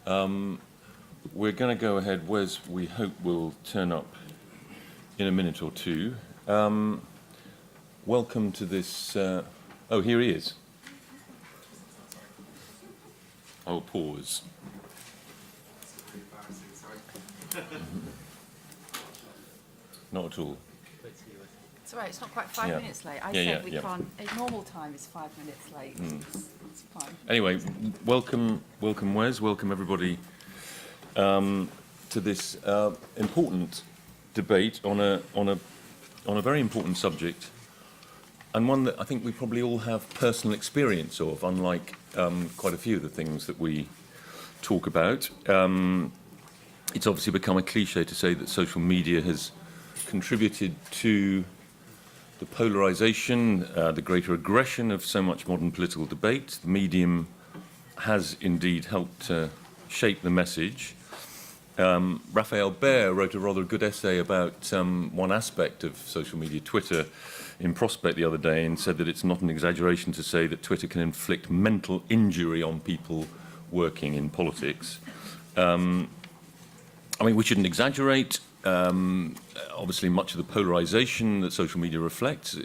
We're going to go ahead. Wes, we hope, will turn up in a minute or two. Welcome to this... oh, here he is. I'll pause. Not at all. It's all right, it's not quite 5 minutes late. I said we can't... Normal time is 5 minutes late. It's fine. Anyway, welcome Wes, welcome everybody to this important debate on a very important subject, and one that I think we probably all have personal experience of, unlike quite a few of the things that we talk about. It's obviously become a cliche to say that social media has contributed to the polarisation, the greater aggression of so much modern political debate. The medium has indeed helped shape the message. Raphael Baer wrote a rather good essay about one aspect of social media, Twitter, in Prospect the other day, and said that it's not an exaggeration to say that Twitter can inflict mental injury on people working in politics. I mean, we shouldn't exaggerate. Obviously, much of the polarisation that social media reflects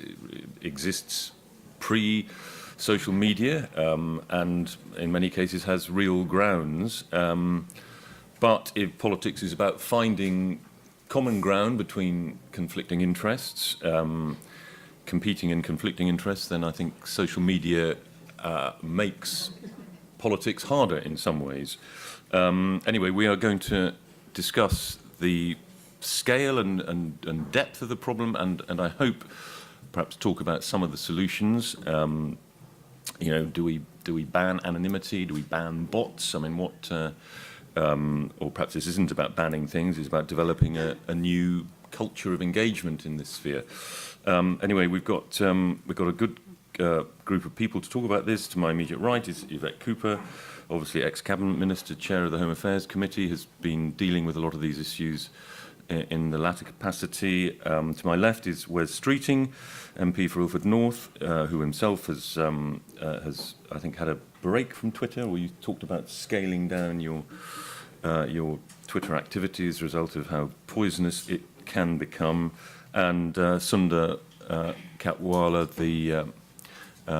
exists pre-social media, and in many cases has real grounds. But if politics is about finding common ground between conflicting interests, competing and conflicting interests, then I think social media makes politics harder in some ways. Anyway, we are going to discuss the scale and depth of the problem, and I hope perhaps talk about some of the solutions. You know, do we ban anonymity? Do we ban bots? I mean, what? Or perhaps this isn't about banning things; it's about developing a new culture of engagement in this sphere. Anyway, we've got a good group of people to talk about this. To my immediate right is Yvette Cooper, obviously ex-cabinet minister, chair of the Home Affairs Committee, has been dealing with a lot of these issues in the latter capacity. To my left is Wes Streeting, MP for Ilford North, who himself has I think had a break from Twitter, or you talked about scaling down your Twitter activity as a result of how poisonous it can become. And Sunder Katwala, the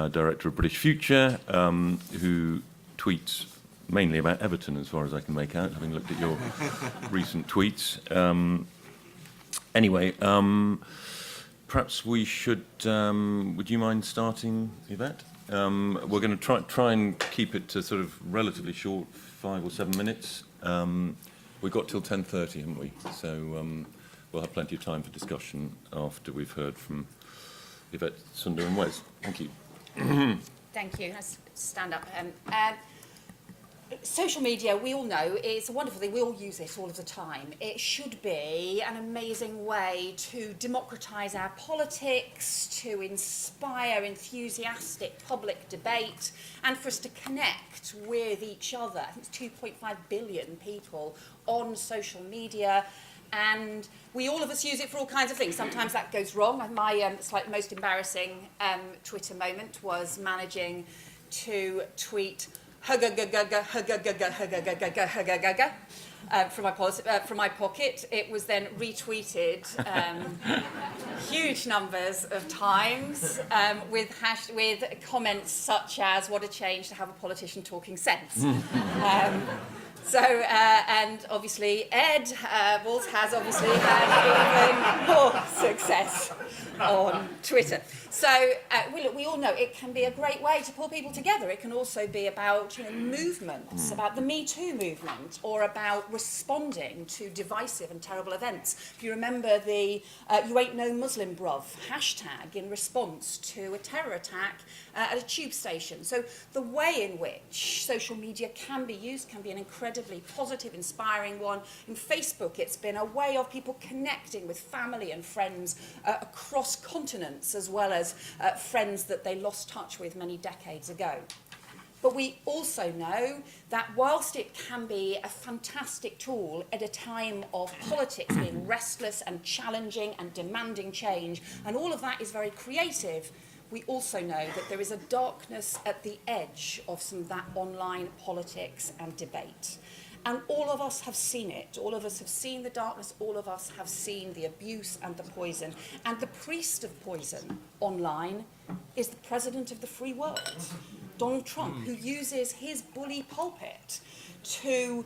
director of British Future, who tweets mainly about Everton, as far as I can make out, having looked at your recent tweets. Anyway, perhaps we should... would you mind starting, Yvette? We're going to try and keep it to sort of relatively short, 5 or 7 minutes. We've got till 10:30, haven't we? So we'll have plenty of time for discussion after we've heard from Yvette, Sunder and Wes. Thank you. Thank you. Let's stand up. Social media, we all know, is a wonderful thing. We all use it all of the time. It should be an amazing way to democratise our politics, to inspire enthusiastic public debate, and for us to connect with each other. I think it's 2.5 billion people on social media, and all of us use it for all kinds of things. Sometimes that goes wrong. My most embarrassing Twitter moment was managing to tweet from my pocket. It was then retweeted huge numbers of times with comments such as, "What a change to have a politician talking sense." And obviously Ed Balls has obviously had even more success on Twitter. So we all know it can be a great way to pull people together. It can also be about movements, about the Me Too movement, or about responding to divisive and terrible events. If you remember the "You Ain't No Muslim Bruv" hashtag in response to a terror attack at a tube station. So the way in which social media can be used can be an incredibly positive, inspiring one. In Facebook, it's been a way of people connecting with family and friends across continents, as well as friends that they lost touch with many decades ago. But we also know that whilst it can be a fantastic tool at a time of politics being restless and challenging and demanding change, and all of that is very creative, we also know that there is a darkness at the edge of some of that online politics and debate. And all of us have seen it. All of us have seen the darkness. All of us have seen the abuse and the poison. And the priest of poison online is the president of the free world, Donald Trump, who uses his bully pulpit to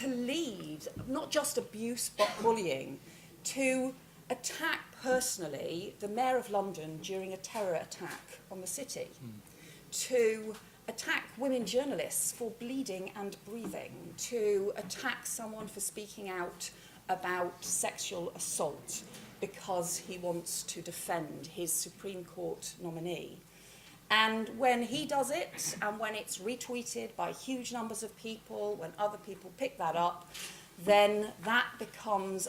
lead not just abuse but bullying, to attack personally the Mayor of London during a terror attack on the city, to attack women journalists for bleeding and breathing, to attack someone for speaking out about sexual assault because he wants to defend his Supreme Court nominee. And when he does it, and when it's retweeted by huge numbers of people, when other people pick that up, then that becomes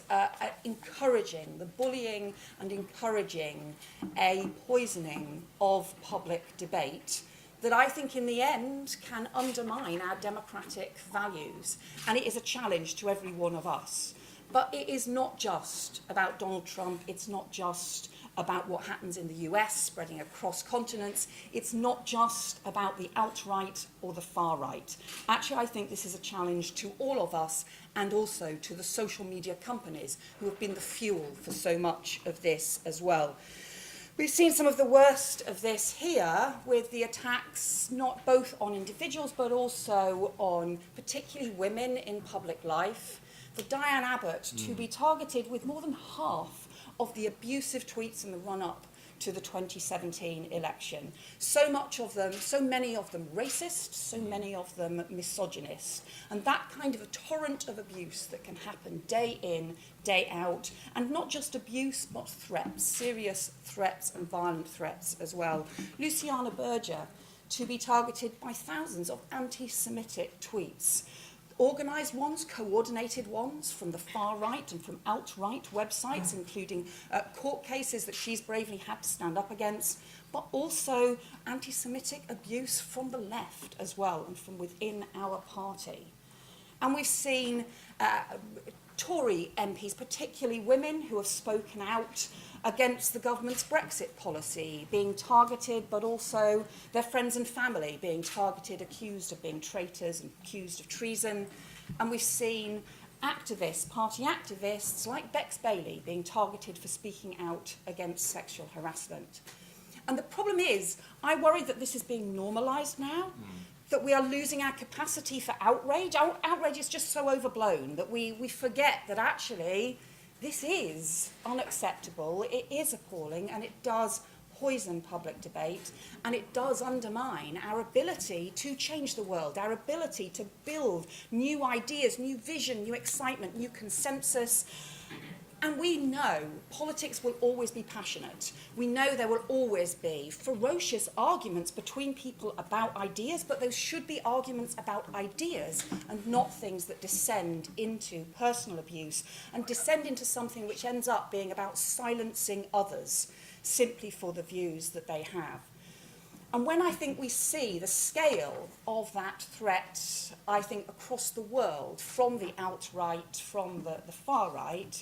encouraging, the bullying and encouraging a poisoning of public debate that I think in the end can undermine our democratic values. And it is a challenge to every one of us. But it is not just about Donald Trump, it's not just about what happens in the US spreading across continents, it's not just about the alt-right or the far-right. Actually, I think this is a challenge to all of us and also to the social media companies who have been the fuel for so much of this as well. We've seen some of the worst of this here with the attacks not both on individuals but also on particularly women in public life. For Diane Abbott to be targeted with more than half of the abusive tweets in the run-up to the 2017 election. So many of them racist, so many of them misogynist. And that kind of a torrent of abuse that can happen day in, day out, and not just abuse, but threats, serious threats and violent threats as well. Luciana Berger to be targeted by thousands of anti-Semitic tweets. Organised ones, coordinated ones from the far right and from alt-right websites, including court cases that she's bravely had to stand up against, but also anti-Semitic abuse from the left as well and from within our party. And we've seen Tory MPs, particularly women who have spoken out against the government's Brexit policy, being targeted, but also their friends and family being targeted, accused of being traitors and accused of treason. And we've seen activists, party activists like Bex Bailey being targeted for speaking out against sexual harassment. And the problem is, I worry that this is being normalised now, that we are losing our capacity for outrage. Our outrage is just so overblown that we forget that actually this is unacceptable, it is appalling, and it does poison public debate, and it does undermine our ability to change the world, our ability to build new ideas, new vision, new excitement, new consensus. And we know politics will always be passionate. We know there will always be ferocious arguments between people about ideas, but those should be arguments about ideas and not things that descend into personal abuse and descend into something which ends up being about silencing others simply for the views that they have. And when I think we see the scale of that threat, I think across the world, from the alt-right, from the far right,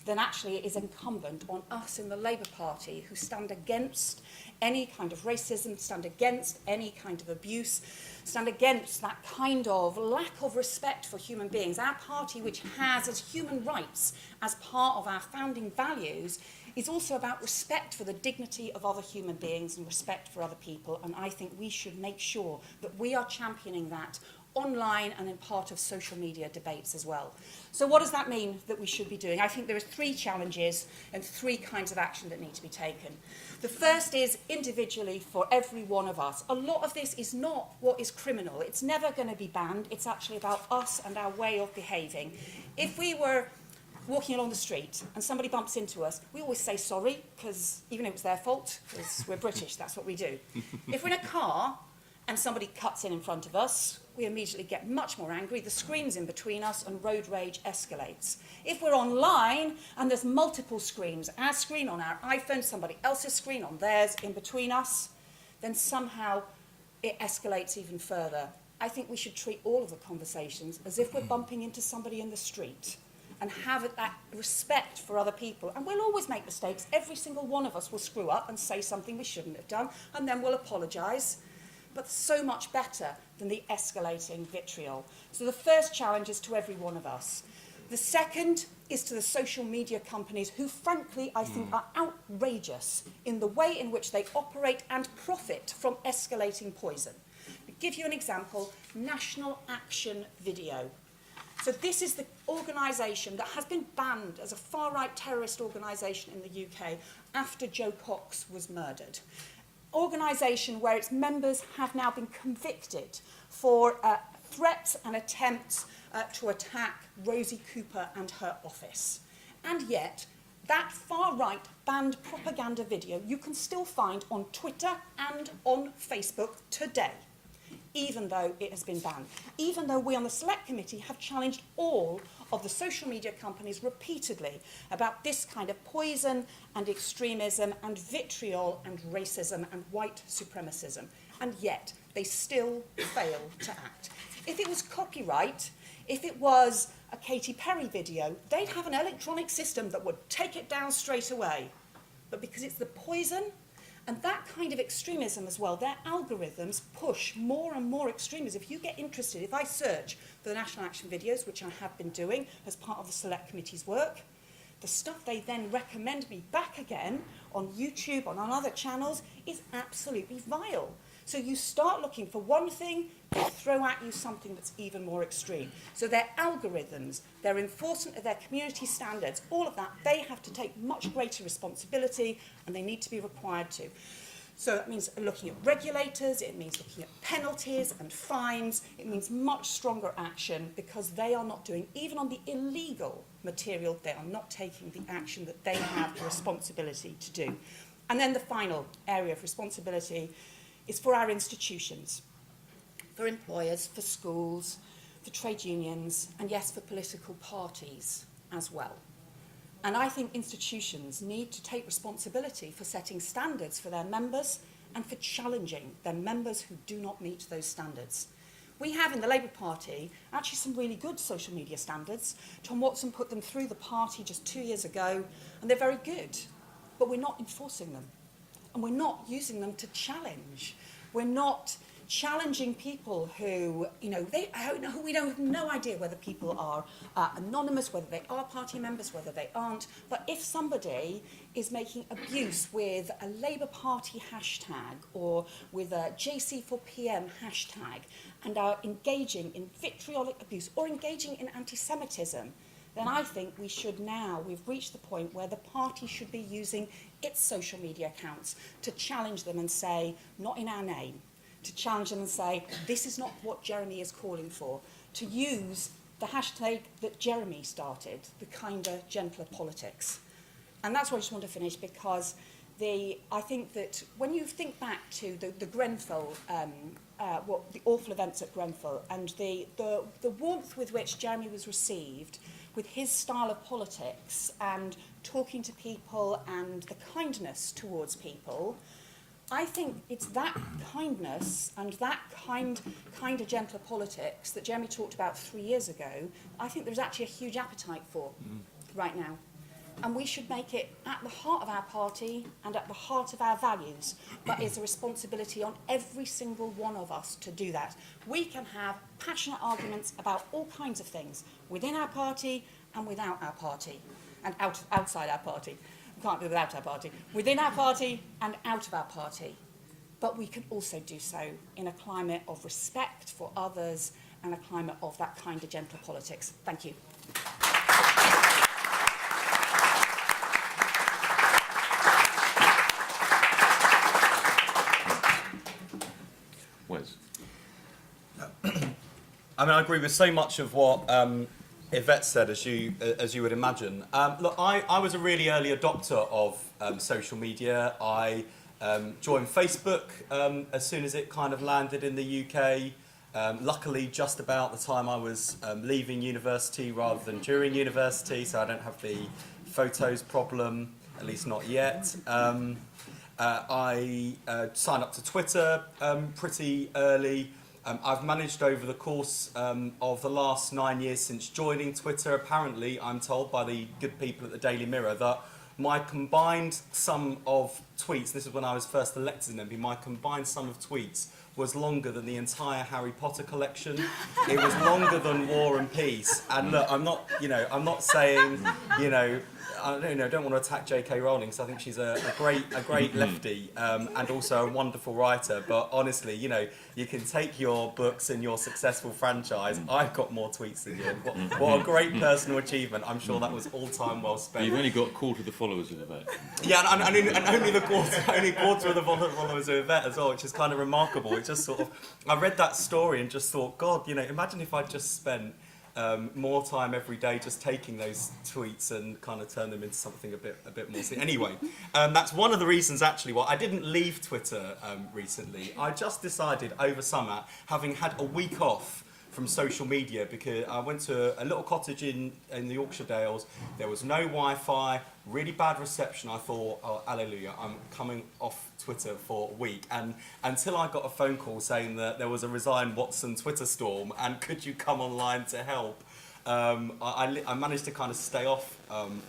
then actually it is incumbent on us in the Labour Party who stand against any kind of racism, stand against any kind of abuse, stand against that kind of lack of respect for human beings. Our party, which has as human rights as part of our founding values, is also about respect for the dignity of other human beings and respect for other people. And I think we should make sure that we are championing that online and in part of social media debates as well. So what does that mean that we should be doing? I think there are three challenges and three kinds of action that need to be taken. The first is individually for every one of us. A lot of this is not what is criminal. It's never going to be banned. It's actually about us and our way of behaving. If we were walking along the street and somebody bumps into us, we always say sorry, because even if it's their fault, because we're British, that's what we do. If we're in a car and somebody cuts in front of us, we immediately get much more angry. The screen's in between us and road rage escalates. If we're online and there's multiple screens, our screen on our iPhone, somebody else's screen on theirs in between us, then somehow it escalates even further. I think we should treat all of the conversations as if we're bumping into somebody in the street and have that respect for other people. And we'll always make mistakes. Every single one of us will screw up and say something we shouldn't have done, and then we'll apologise. but so much better than the escalating vitriol. So the first challenge is to every one of us. The second is to the social media companies who, frankly, I think are outrageous in the way in which they operate and profit from escalating poison. To give you an example, National Action Video. So this is the organisation that has been banned as a far-right terrorist organisation in the UK after Joe Cox was murdered. Organisation where its members have now been convicted for threats and attempts to attack Rosie Cooper and her office. And yet, that far-right banned propaganda video you can still find on Twitter and on Facebook today, even though it has been banned. Even though we on the Select Committee have challenged all of the social media companies repeatedly about this kind of poison and extremism and vitriol and racism and white supremacism. And yet, they still fail to act. If it was copyright, if it was a Katy Perry video, they'd have an electronic system that would take it down straight away. But because it's the poison and that kind of extremism as well, their algorithms push more and more extremism. If you get interested, if I search for the National Action videos, which I have been doing as part of the Select Committee's work, the stuff they then recommend me back again on YouTube, on other channels, is absolutely vile. So you start looking for one thing, they throw at you something that's even more extreme. So their algorithms, their enforcement of their community standards, all of that, they have to take much greater responsibility and they need to be required to. So that means looking at regulators, it means looking at penalties and fines, it means much stronger action because they are not doing, even on the illegal material, they are not taking the action that they have the responsibility to do. And then the final area of responsibility is for our institutions, for employers, for schools, for trade unions, and yes, for political parties as well. And I think institutions need to take responsibility for setting standards for their members and for challenging their members who do not meet those standards. We have in the Labour Party actually some really good social media standards. Tom Watson put them through the party just 2 years ago, and they're very good, but we're not enforcing them. And we're not using them to challenge. We're not challenging people who, we have no idea whether people are anonymous, whether they are party members, whether they aren't. But if somebody is making abuse with a Labour Party hashtag or with a JC4PM hashtag and are engaging in vitriolic abuse or engaging in anti-Semitism, then I think we've reached the point where the party should be using its social media accounts to challenge them and say, not in our name, to challenge them and say, this is not what Jeremy is calling for, to use the hashtag that Jeremy started, the kinder, gentler politics. And that's where I just want to finish, because I think that when you think back to the Grenfell, the awful events at Grenfell, and the warmth with which Jeremy was received, with his style of politics and talking to people and the kindness towards people, I think it's that kindness and that kinder, gentler politics that Jeremy talked about 3 years ago, I think there's actually a huge appetite for right now. And we should make it at the heart of our party and at the heart of our values, but it's a responsibility on every single one of us to do that. We can have passionate arguments about all kinds of things within our party and without our party, and outside our party. We can't do without our party. Within our party and out of our party. But we can also do so in a climate of respect for others and a climate of that kinder, gentler politics. Thank you. Wes? I mean, I agree with so much of what Yvette said, as you would imagine. Look, I was a really early adopter of social media. I joined Facebook as soon as it kind of landed in the UK. Luckily, just about the time I was leaving university rather than during university, so I don't have the photos problem, at least not yet. I signed up to Twitter pretty early. I've managed over the course of the last 9 years since joining Twitter, apparently, I'm told by the good people at the Daily Mirror, that my combined sum of tweets, this is when I was first elected an MP, my combined sum of tweets was longer than the entire Harry Potter collection. It was longer than War and Peace. And look, I'm not saying, I don't want to attack J.K. Rowling, because I think she's a great lefty and also a wonderful writer. But honestly, you can take your books and your successful franchise. I've got more tweets than you. What a great personal achievement. I'm sure that was all time well spent. You've only got a quarter of the followers of Yvette. Yeah, and only a quarter of the followers of Yvette as well, which is kind of remarkable. It just sort of, I read that story and just thought, God, imagine if I just spent more time every day just taking those tweets and kind of turn them into something a bit more. Anyway, that's one of the reasons actually why I didn't leave Twitter recently. I just decided over summer, having had a week off from social media, because I went to a little cottage in the Yorkshire Dales. There was no Wi-Fi, really bad reception. I thought, oh, hallelujah, I'm coming off Twitter for a week. And until I got a phone call saying that there was a Resign Watson Twitter storm and could you come online to help, I managed to kind of stay off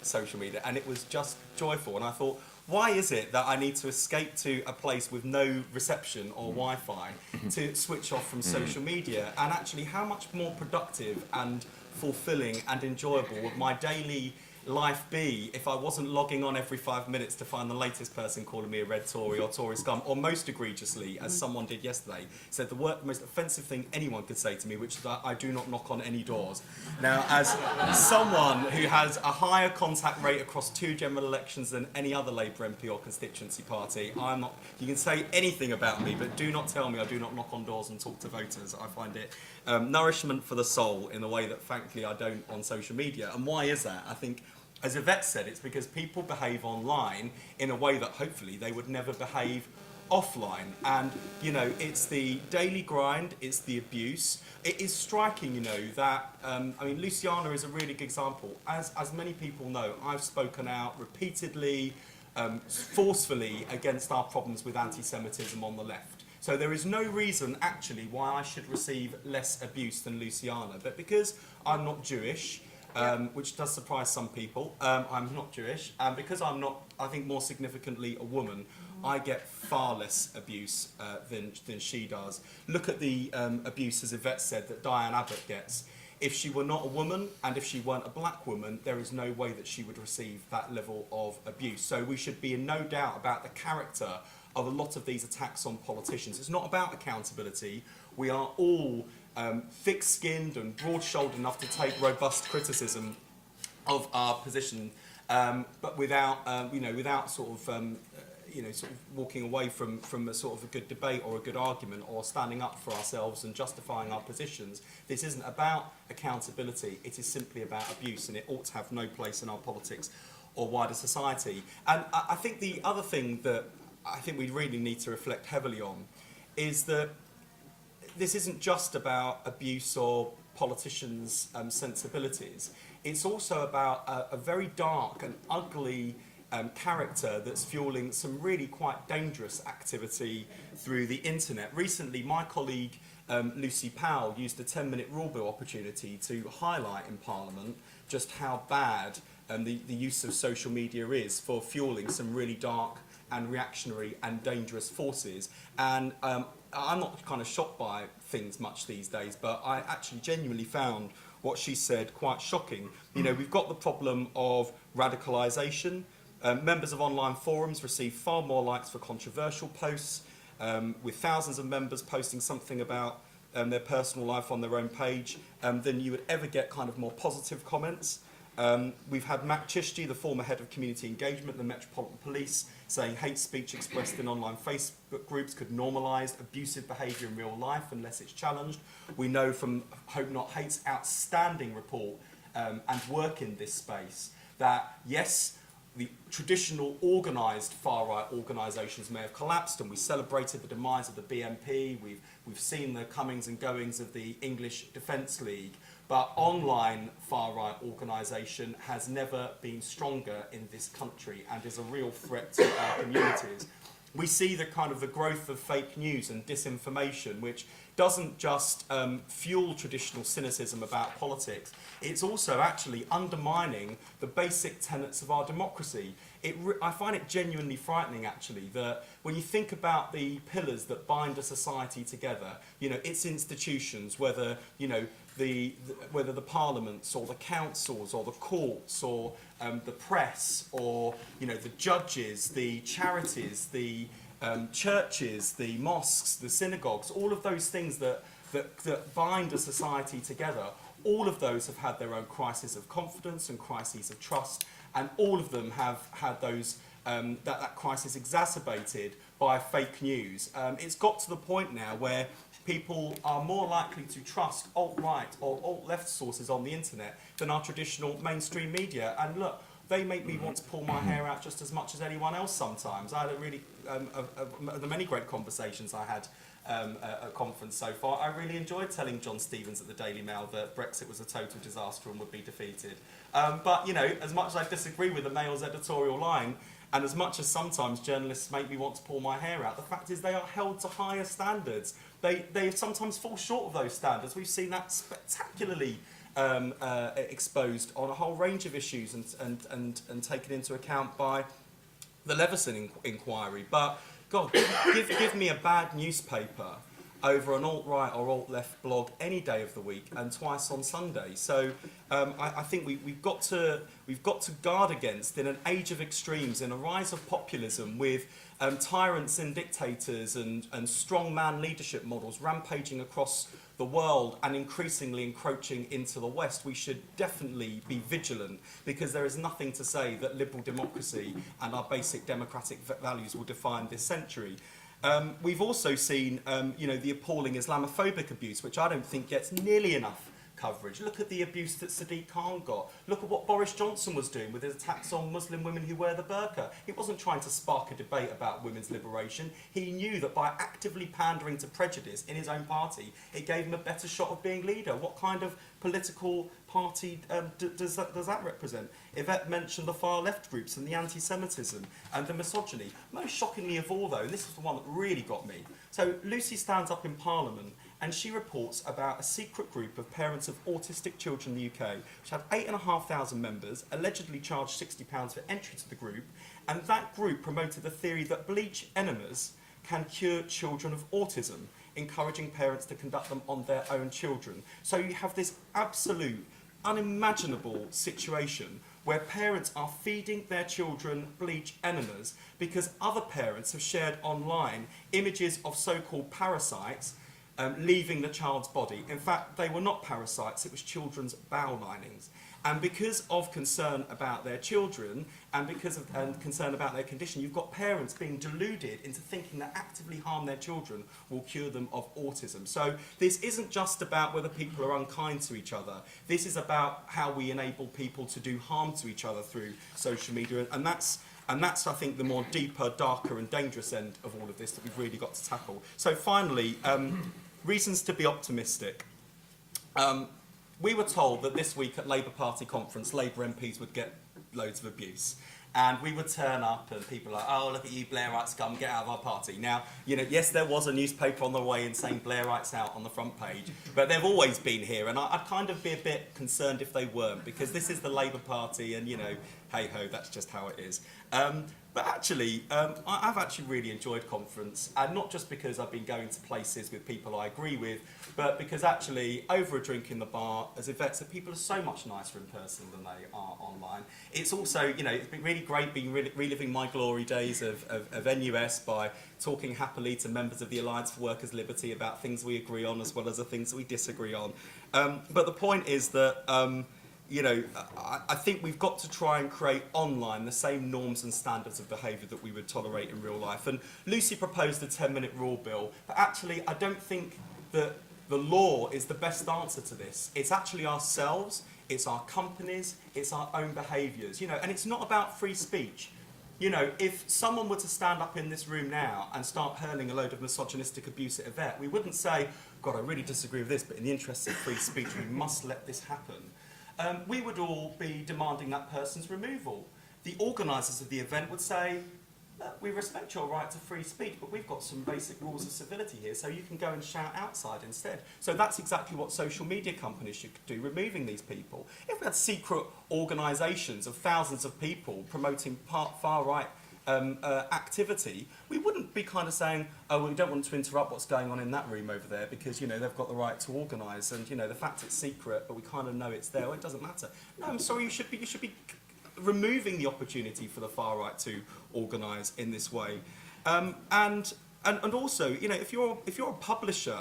social media, and it was just joyful. And I thought, why is it that I need to escape to a place with no reception or Wi-Fi to switch off from social media? And actually, how much more productive and fulfilling and enjoyable would my daily life be if I wasn't logging on every 5 minutes to find the latest person calling me a red Tory or Tory scum, or most egregiously, as someone did yesterday, said the most offensive thing anyone could say to me, which is that I do not knock on any doors. Now, as someone who has a higher contact rate across 2 general elections than any other Labour MP or constituency party, I'm not, you can say anything about me, but do not tell me I do not knock on doors and talk to voters. I find it nourishment for the soul in a way that, frankly, I don't on social media. And why is that? I think, as Yvette said, it's because people behave online in a way that hopefully they would never behave offline. And, it's the daily grind, it's the abuse. It is striking, that, Luciana is a really good example. As many people know, I've spoken out repeatedly, forcefully against our problems with anti-Semitism on the left. So there is no reason, actually, why I should receive less abuse than Luciana. But because I'm not Jewish, which does surprise some people. I'm not Jewish, and because I'm not, I think more significantly, a woman, I get far less abuse than she does. Look at the abuse, as Yvette said, that Diane Abbott gets. If she were not a woman, and if she weren't a black woman, there is no way that she would receive that level of abuse. So we should be in no doubt about the character of a lot of these attacks on politicians. It's not about accountability. We are all thick-skinned and broad-shouldered enough to take robust criticism of our position, but without, without sort of walking away from a sort of a good debate or a good argument, or standing up for ourselves and justifying our positions. This isn't about accountability. It is simply about abuse, and it ought to have no place in our politics or wider society. And I think the other thing that I think we really need to reflect heavily on is that this isn't just about abuse or politicians' sensibilities. It's also about a very dark and ugly character that's fueling some really quite dangerous activity through the internet. Recently, my colleague Lucy Powell used the 10-minute rule bill opportunity to highlight in Parliament just how bad the use of social media is for fueling some really dark and reactionary and dangerous forces. And I'm not kind of shocked by things much these days, but I actually genuinely found what she said quite shocking. We've got the problem of radicalisation. Members of online forums receive far more likes for controversial posts, with thousands of members posting something about their personal life on their own page, than you would ever get kind of more positive comments. We've had Matt Chishti, the former head of community engagement at the Metropolitan Police, saying hate speech expressed in online Facebook groups could normalise abusive behaviour in real life unless it's challenged. We know from Hope Not Hate's outstanding report and work in this space that, yes, the traditional organised far-right organisations may have collapsed, and we celebrated the demise of the BNP, we've seen the comings and goings of the English Defence League, but online far-right organisation has never been stronger in this country and is a real threat to our communities. We see the kind of the growth of fake news and disinformation, which doesn't just fuel traditional cynicism about politics, it's also actually undermining the basic tenets of our democracy. I find it genuinely frightening, actually, that when you think about the pillars that bind a society together, you know, its institutions, whether, you know, whether the parliaments or the councils or the courts or the press or, you know, the judges, the charities, the churches, the mosques, the synagogues, all of those things that bind a society together, all of those have had their own crises of confidence and crises of trust, and all of them have had those that crisis exacerbated by fake news. It's got to the point now where people are more likely to trust alt-right or alt-left sources on the internet than our traditional mainstream media. And look, they make me want to pull my hair out just as much as anyone else sometimes. I had a really, the many great conversations I had at a conference so far, I really enjoyed telling John Stevens at the Daily Mail that Brexit was a total disaster and would be defeated. But, you know, as much as I disagree with the Mail's editorial line, and as much as sometimes journalists make me want to pull my hair out, the fact is they are held to higher standards. They sometimes fall short of those standards. We've seen that spectacularly exposed on a whole range of issues and taken into account by the Leveson inquiry. But God, give me a bad newspaper over an alt-right or alt-left blog any day of the week and twice on Sunday. So I think we've got to guard against, in an age of extremes, in a rise of populism with tyrants and dictators and strongman leadership models rampaging across the world and increasingly encroaching into the West, we should definitely be vigilant, because there is nothing to say that liberal democracy and our basic democratic values will define this century. We've also seen, you know, the appalling Islamophobic abuse, which I don't think gets nearly enough coverage. Look at the abuse that Sadiq Khan got. Look at what Boris Johnson was doing with his attacks on Muslim women who wear the burqa. He wasn't trying to spark a debate about women's liberation. He knew that by actively pandering to prejudice in his own party, it gave him a better shot of being leader. What kind of political party does that represent? Yvette mentioned the far left groups and the anti-Semitism and the misogyny. Most shockingly of all, though, and this is the one that really got me. So Lucy stands up in Parliament and she reports about a secret group of parents of autistic children in the UK, which have 8,500 members, allegedly charged £60 for entry to the group, and that group promoted the theory that bleach enemas can cure children of autism, encouraging parents to conduct them on their own children. So you have this absolute, unimaginable situation where parents are feeding their children bleach enemas because other parents have shared online images of so-called parasites leaving the child's body. In fact, they were not parasites, it was children's bowel linings. And because of concern about their children and because of concern about their condition, you've got parents being deluded into thinking that actively harm their children will cure them of autism. So this isn't just about whether people are unkind to each other. This is about how we enable people to do harm to each other through social media. And that's, I think, the more deeper, darker and dangerous end of all of this that we've really got to tackle. So finally, reasons to be optimistic. We were told that this week at Labour Party conference, Labour MPs would get loads of abuse. And we would turn up and people are like, oh, look at you Blairites, scum, get out of our party. Now, you know, yes, there was a newspaper on the way in saying Blairites out on the front page, but they've always been here. And I'd kind of be a bit concerned if they weren't, because this is the Labour Party and, you know, hey-ho, that's just how it is. But actually, I've actually really enjoyed conference, and not just because I've been going to places with people I agree with, but because actually, over a drink in the bar, as Yvette said, people are so much nicer in person than they are online. It's also, you know, it's been really great being reliving my glory days of NUS by talking happily to members of the Alliance for Workers' Liberty about things we agree on as well as the things that we disagree on. But the point is that you know, I think we've got to try and create online the same norms and standards of behaviour that we would tolerate in real life. And Lucy proposed a 10-minute rule bill, but actually I don't think that the law is the best answer to this. It's actually ourselves, it's our companies, it's our own behaviours, you know, and it's not about free speech. You know, if someone were to stand up in this room now and start hurling a load of misogynistic abuse at Yvette, we wouldn't say, God, I really disagree with this, but in the interests of free speech, we must let this happen. We would all be demanding that person's removal. The organisers of the event would say, we respect your right to free speech, but we've got some basic rules of civility here, so you can go and shout outside instead. So that's exactly what social media companies should do, removing these people. If we had secret organisations of thousands of people promoting far-right activity, we wouldn't be kind of saying, oh, well, we don't want to interrupt what's going on in that room over there because, you know, they've got the right to organise and, you know, the fact it's secret, but we kind of know it's there, well, it doesn't matter. No, I'm sorry, you should be removing the opportunity for the far right to organise in this way. And also, you know, if you're a publisher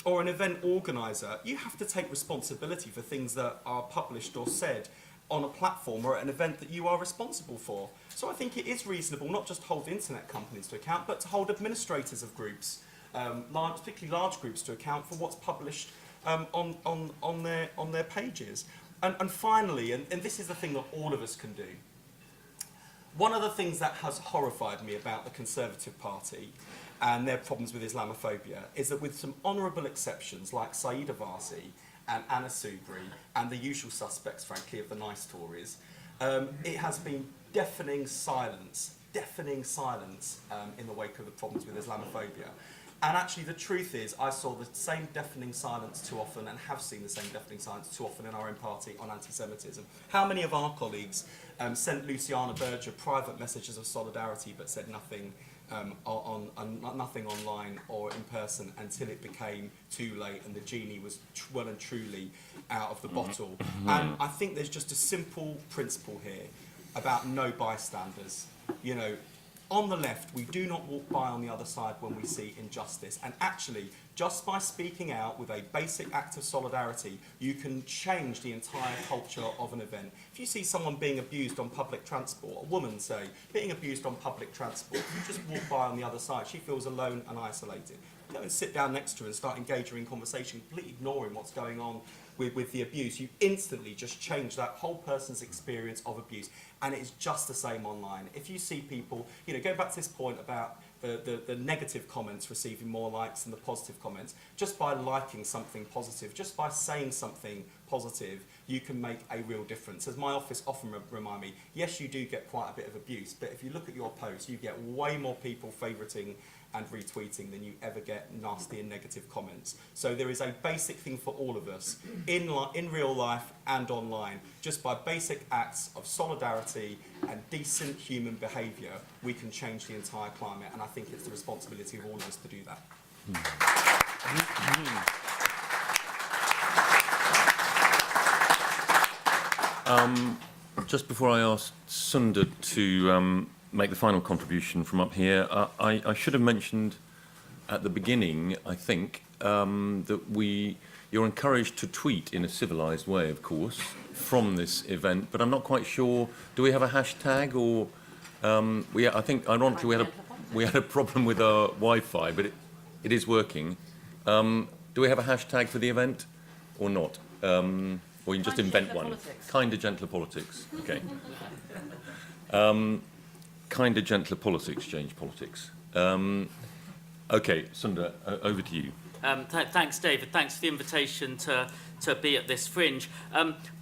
or an event organiser, you have to take responsibility for things that are published or said on a platform or at an event that you are responsible for. So I think it is reasonable not just to hold internet companies to account, but to hold administrators of groups, particularly large groups, to account for what's published on their pages. And finally, and this is the thing that all of us can do, one of the things that has horrified me about the Conservative Party and their problems with Islamophobia is that with some honourable exceptions like Saeed Abbasi and Anna Soubry and the usual suspects, frankly, of the nice Tories, it has been deafening silence in the wake of the problems with Islamophobia. And actually, the truth is, I saw the same deafening silence too often and have seen the same deafening silence too often in our own party on anti-Semitism. How many of our colleagues sent Luciana Berger private messages of solidarity but said nothing nothing online or in person until it became too late and the genie was well and truly out of the bottle? And I think there's just a simple principle here about no bystanders. You know, on the left, we do not walk by on the other side when we see injustice. And actually, just by speaking out with a basic act of solidarity, you can change the entire culture of an event. If you see someone being abused on public transport, a woman, say, being abused on public transport, you just walk by on the other side, she feels alone and isolated. Go and sit down next to her and start engaging in conversation, completely ignoring what's going on with the abuse. You instantly just change that whole person's experience of abuse. And it's just the same online. If you see people, you know, go back to this point about the negative comments receiving more likes than the positive comments, just by liking something positive, just by saying something positive, you can make a real difference. As my office often remind me, yes, you do get quite a bit of abuse, but if you look at your posts, you get way more people favouriting and retweeting than you ever get nasty and negative comments. So there is a basic thing for all of us, in real life and online. Just by basic acts of solidarity and decent human behaviour, we can change the entire climate, and I think it's the responsibility of all of us to do that. Just before I ask Sunder to make the final contribution from up here, I should have mentioned at the beginning, I think, that you're encouraged to tweet in a civilised way, of course, from this event, but I'm not quite sure, do we have a hashtag or... I think, ironically, we had a problem with our Wi-Fi, but it is working. Do we have a hashtag for the event or not? Or you can just invent one. Kinder, gentler politics. Okay. Kinder, gentler politics, change politics. Okay, Sunder, over to you. Thanks, David. Thanks for the invitation to be at this fringe.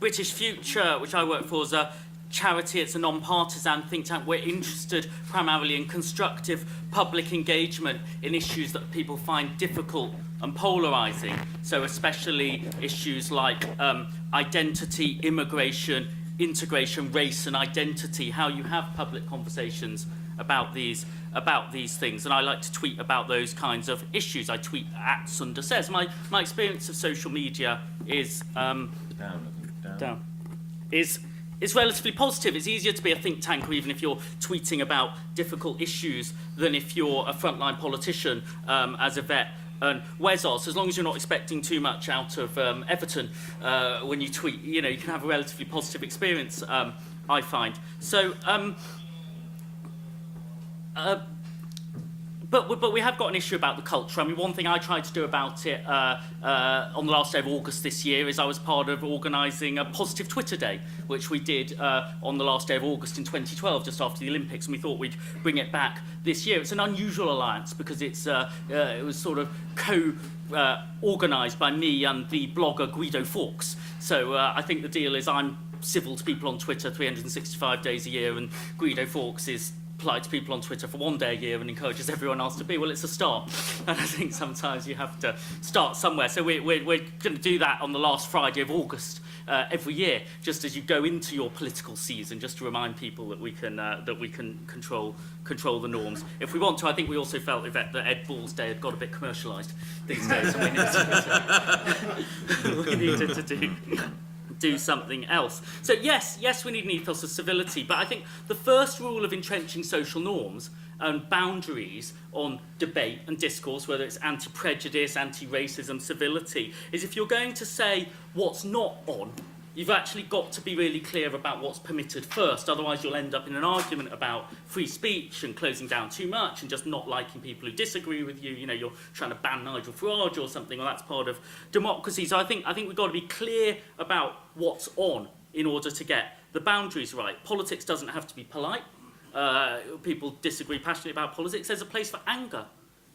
British Future, which I work for, is a charity. It's a non-partisan think tank. We're interested primarily in constructive public engagement in issues that people find difficult and polarising. So especially issues like identity, immigration, integration, race and identity, how you have public conversations about these things. And I like to tweet about those kinds of issues. I tweet at Sunder Says. My experience of social media is is relatively positive. It's easier to be a think tanker even if you're tweeting about difficult issues than if you're a frontline politician, as Yvette and Wes are. So as long as you're not expecting too much out of Everton when you tweet, you know, you can have a relatively positive experience, I find. So, but we have got an issue about the culture. I mean, one thing I tried to do about it on the last day of August this year is I was part of organising a Positive Twitter Day, which we did on the last day of August in 2012, just after the Olympics, and we thought we'd bring it back this year. It's an unusual alliance because it was sort of organised by me and the blogger Guido Fawkes. So I think the deal is I'm civil to people on Twitter 365 days a year, and Guido Fawkes is polite to people on Twitter for one day a year and encourages everyone else to be. Well, it's a start. And I think sometimes you have to start somewhere. So we're going to do that on the last Friday of August every year, just as you go into your political season, just to remind people that we can control the norms. If we want to, I think we also felt, Yvette, that Ed Ball's Day had got a bit commercialised these days, and we needed to do something else. So yes, we need an ethos of civility, but I think the first rule of entrenching social norms and boundaries on debate and discourse, whether it's anti-prejudice, anti-racism, civility, is if you're going to say what's not on, you've actually got to be really clear about what's permitted first. Otherwise, you'll end up in an argument about free speech and closing down too much and just not liking people who disagree with you. You know, you're trying to ban Nigel Farage or something, or that's part of democracy. So I think we've got to be clear about what's on in order to get the boundaries right. Politics doesn't have to be polite. People disagree passionately about politics. There's a place for anger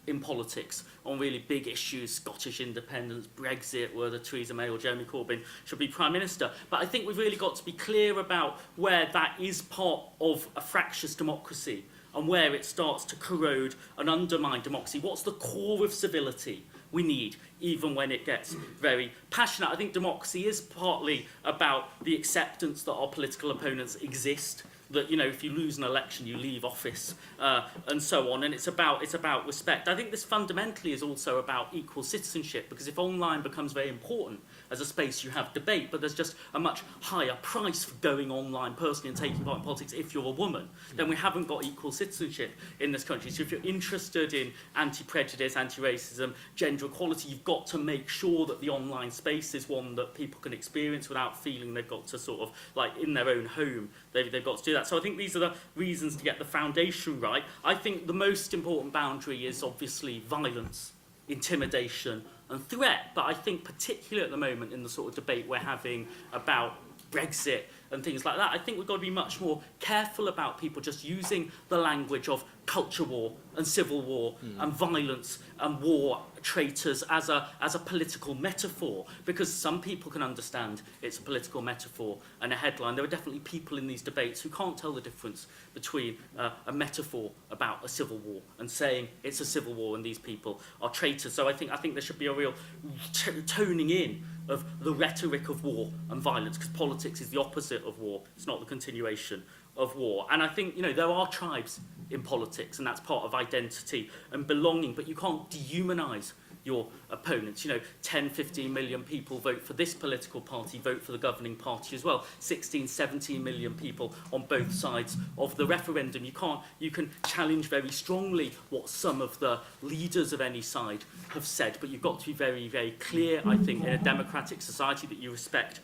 in politics on really big issues, Scottish independence, Brexit, whether Theresa May or Jeremy Corbyn should be Prime Minister. But I think we've really got to be clear about where that is part of a fractious democracy and where it starts to corrode and undermine democracy. What's the core of civility we need, even when it gets very passionate? I think democracy is partly about the acceptance that our political opponents exist, that, you know, if you lose an election, you leave office, and so on. And it's about respect. I think this fundamentally is also about equal citizenship, because if online becomes very important as a space you have debate, but there's just a much higher price for going online personally and taking part in politics if you're a woman, then we haven't got equal citizenship in this country. So if you're interested in anti-prejudice, anti-racism, gender equality, you've got to make sure that the online space is one that people can experience without feeling they've got to sort of, like, in their own home, they've got to do that. So I think these are the reasons to get the foundation right. I think the most important boundary is obviously violence, intimidation and threat. But I think particularly at the moment in the sort of debate we're having about Brexit and things like that, I think we've got to be much more careful about people just using the language of culture war and civil war and violence and war traitors as a political metaphor, because some people can understand it's a political metaphor and a headline. There are definitely people in these debates who can't tell the difference between a metaphor about a civil war and saying it's a civil war and these people are traitors. So I think there should be a real toning in of the rhetoric of war and violence, because politics is the opposite of war. It's not the continuation of war. And I think, you know, there are tribes in politics, and that's part of identity and belonging, but you can't dehumanise your opponents. You know, 10, 15 million people vote for this political party, vote for the governing party as well. 16, 17 million people on both sides of the referendum. You can challenge very strongly what some of the leaders of any side have said, but you've got to be very, very clear, I think, in a democratic society that you respect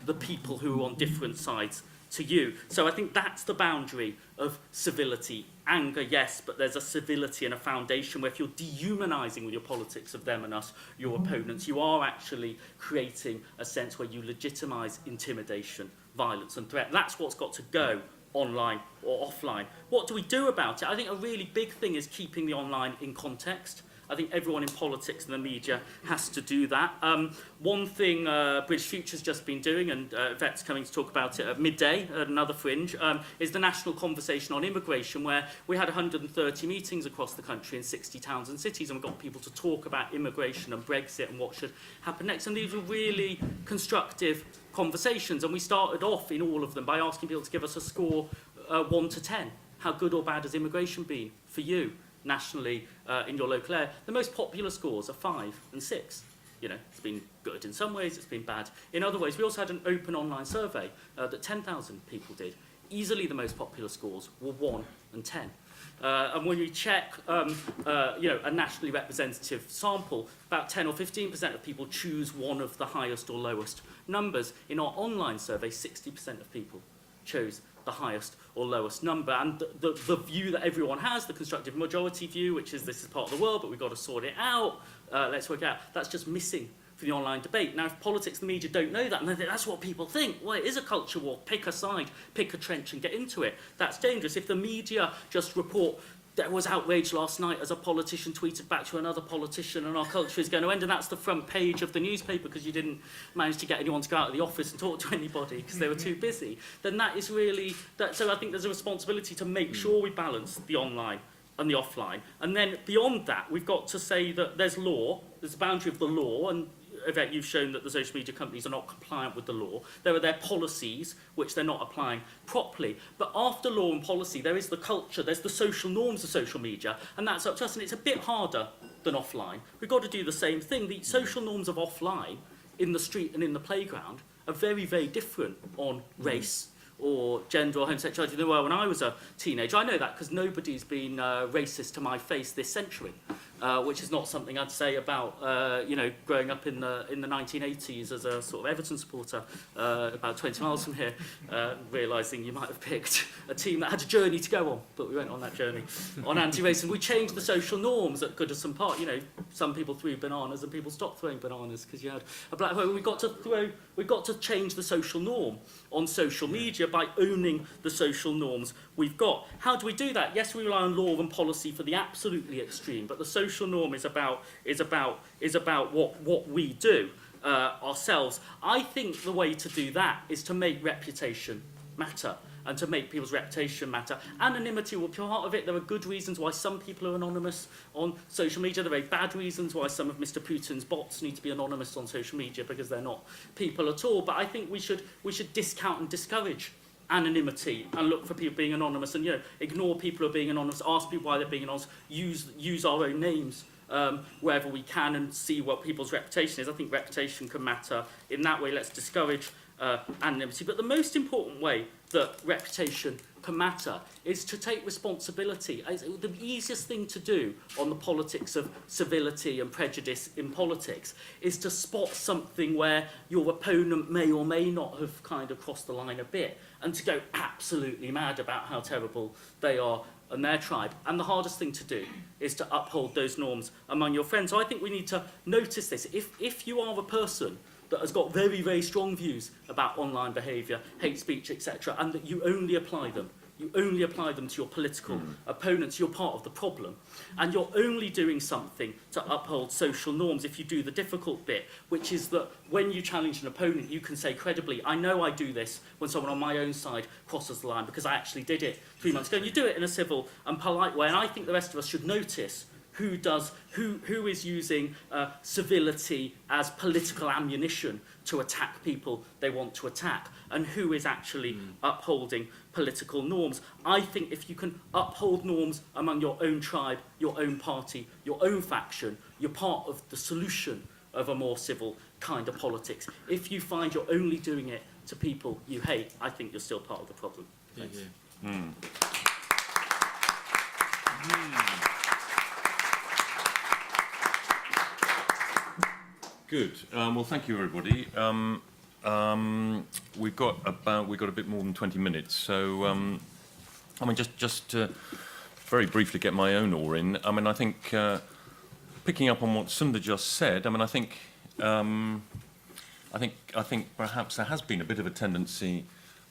the people who are on different sides to you. So I think that's the boundary of civility. Anger, yes, but there's a civility and a foundation where if you're dehumanising with your politics of them and us, your opponents, you are actually creating a sense where you legitimise intimidation, violence and threat. That's what's got to go online or offline. What do we do about it? I think a really big thing is keeping the online in context. I think everyone in politics and the media has to do that. One thing British Future's just been doing, and Yvette's coming to talk about it at midday at another fringe, is the national conversation on immigration, where we had 130 meetings across the country in 60 towns and cities, and we got people to talk about immigration and Brexit and what should happen next. And these were really constructive conversations, and we started off in all of them by asking people to give us a score 1 to 10. How good or bad has immigration been for you nationally in your local area? The most popular scores are 5 and 6. You know, it's been good in some ways, it's been bad in other ways. We also had an open online survey that 10,000 people did. Easily the most popular scores were 1 and 10. And when you check, you know, a nationally representative sample, about 10 or 15% of people choose one of the highest or lowest numbers. In our online survey, 60% of people chose the highest or lowest number. And the view that everyone has, the constructive majority view, which is this is part of the world, but we've got to sort it out, let's work it out, that's just missing for the online debate. Now, if politics and the media don't know that, and they think that's what people think, well, it is a culture war, pick a side, pick a trench and get into it, that's dangerous. If the media just report there was outrage last night as a politician tweeted back to another politician and our culture is going to end, and that's the front page of the newspaper because you didn't manage to get anyone to go out of the office and talk to anybody because they were too busy, then that is really... So I think there's a responsibility to make sure we balance the online and the offline. And then beyond that, we've got to say that there's law, there's a boundary of the law, and Yvette, you've shown that the social media companies are not compliant with the law. There are their policies, which they're not applying properly. But after law and policy, there is the culture, there's the social norms of social media, and that's up to us. And it's a bit harder than offline. We've got to do the same thing. The social norms of offline, in the street and in the playground, are very, very different on race, or gender or homosexuality. Well, when I was a teenager, I know that because nobody's been racist to my face this century, which is not something I'd say about, growing up in the 1980s as a sort of Everton supporter, about 20 miles from here, realising you might have picked a team that had a journey to go on, but we went on that journey on anti-racism. We changed the social norms at Goodhart Park. Some people threw bananas and people stopped throwing bananas because you had a black hole. We've got to change the social norm on social media by owning the social norms we've got. How do we do that? Yes, we rely on law and policy for the absolutely extreme, but the social norm is about what we do ourselves. I think the way to do that is to make reputation matter and to make people's reputation matter. Anonymity will be part of it. There are good reasons why some people are anonymous on social media. There are very bad reasons why some of Mr. Putin's bots need to be anonymous on social media because they're not people at all. But I think we should discount and discourage anonymity and look for people being anonymous and ignore people who are being anonymous, ask people why they're being anonymous, use our own names wherever we can and see what people's reputation is. I think reputation can matter. In that way, let's discourage anonymity. But the most important way that reputation can matter is to take responsibility. The easiest thing to do on the politics of civility and prejudice in politics is to spot something where your opponent may or may not have kind of crossed the line a bit and to go absolutely mad about how terrible they are and their tribe. And the hardest thing to do is to uphold those norms among your friends. So I think we need to notice this. If you are a person that has got very, very strong views about online behaviour, hate speech, etc., and that you only apply them to your political opponents, you're part of the problem. And you're only doing something to uphold social norms if you do the difficult bit, which is that when you challenge an opponent, you can say credibly, I know I do this when someone on my own side crosses the line because I actually did it 3 months ago. And you do it in a civil and polite way. And I think the rest of us should notice who is using civility as political ammunition to attack people they want to attack, and who is actually upholding political norms. I think if you can uphold norms among your own tribe, your own party, your own faction, you're part of the solution of a more civil kind of politics. If you find you're only doing it to people you hate, I think you're still part of the problem. Thanks. Good. Well, thank you, everybody. We've got a bit more than 20 minutes, so just to very briefly get my own oar in. I think picking up on what Sunder just said. I think perhaps there has been a bit of a tendency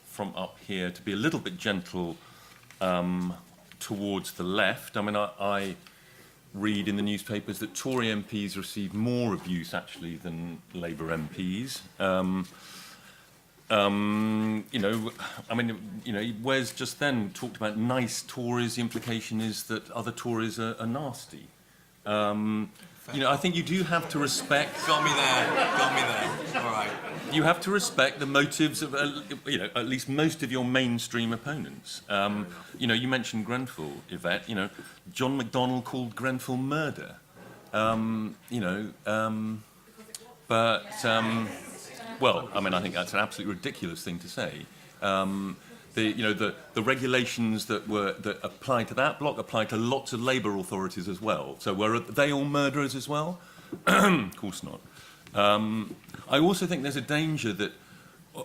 from up here to be a little bit gentle towards the left. I read in the newspapers that Tory MPs receive more abuse actually than Labour MPs. Wes just then talked about nice Tories. The implication is that other Tories are nasty. I think you do have to respect. Got me there. All right. You have to respect the motives of, at least most of your mainstream opponents. You mentioned Grenfell, Yvette. John McDonnell called Grenfell murder. I think that's an absolutely ridiculous thing to say. The regulations that applied to that block applied to lots of Labour authorities as well. So were they all murderers as well? Of course not. I also think there's a danger that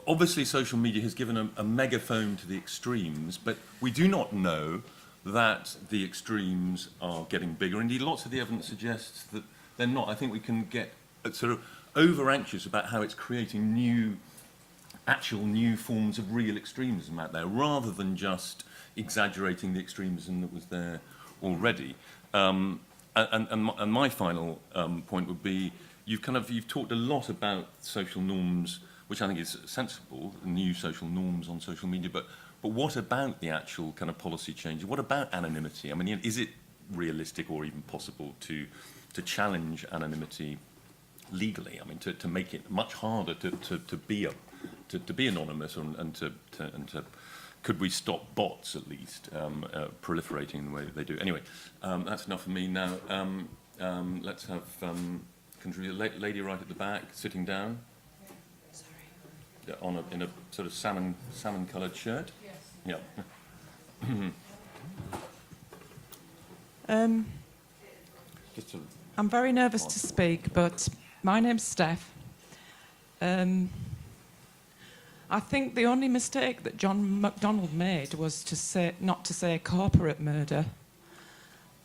obviously social media has given a megaphone to the extremes, but we do not know that the extremes are getting bigger. Indeed, lots of the evidence suggests that they're not. I think we can get sort of over-anxious about how it's creating new forms of real extremism out there, rather than just exaggerating the extremism that was there already. And my final point would be, you've talked a lot about social norms, which I think is sensible, new social norms on social media, but what about the actual kind of policy change? What about anonymity? I mean, is it realistic or even possible to challenge anonymity legally? I mean, to make it much harder to be anonymous and to could we stop bots at least proliferating in the way that they do? Anyway, that's enough for me now. Let's have lady right at the back, sitting down. Sorry. In a sort of salmon-coloured shirt. Yes. Yeah. I'm very nervous to speak, but my name's Steph. I think the only mistake that John MacDonald made was not to say corporate murder.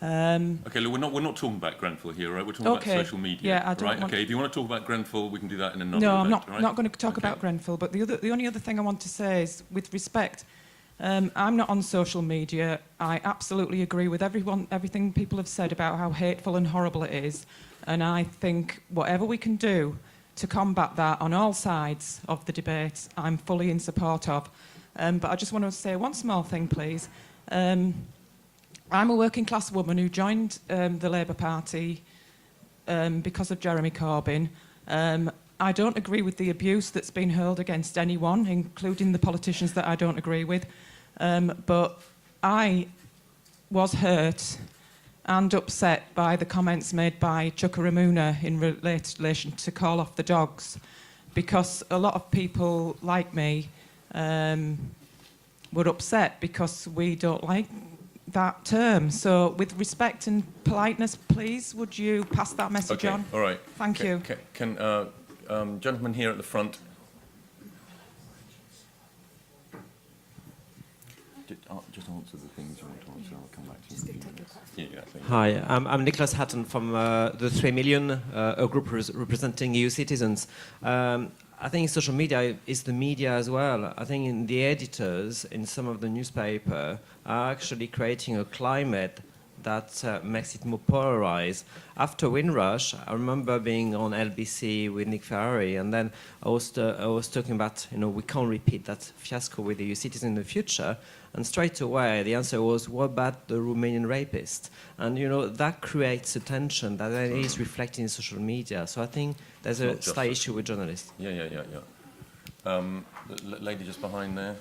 Okay, look, we're not talking about Grenfell here, right? We're talking about social media. Yeah, I don't right? want Okay, if you want to talk about Grenfell, we can do that in another No, I'm event, right? not going to talk about Grenfell, but the only other thing I want to say is, with respect, I'm not on social media. I absolutely agree with everything people have said about how hateful and horrible it is, and I think whatever we can do to combat that on all sides of the debate, I'm fully in support of. But I just want to say one small thing, please. I'm a working class woman who joined the Labour Party because of Jeremy Corbyn. I don't agree with the abuse that's been hurled against anyone, including the politicians that I don't agree with. But I was hurt and upset by the comments made by Chuka Ramuna in relation to call off the dogs, because a lot of people like me were upset because we don't like that term. So with respect and politeness, please, would you pass that message on? All right. Thank you. Can gentleman here at the front. Just answer the things you want to answer. I'll come back to you. Hi, I'm Nicholas Hatton from the 3 Million, a group representing EU citizens. I think social media is the media as well. I think the editors in some of the newspaper are actually creating a climate that makes it more polarized. After Windrush, I remember being on LBC with Nick Ferrari, and then I was talking about, we can't repeat that fiasco with the EU citizen in the future. And straight away, the answer was, what about the Romanian rapist? And, that creates a tension that then is reflected in social media. So I think there's a slight issue with journalists. Yeah. The lady just behind there.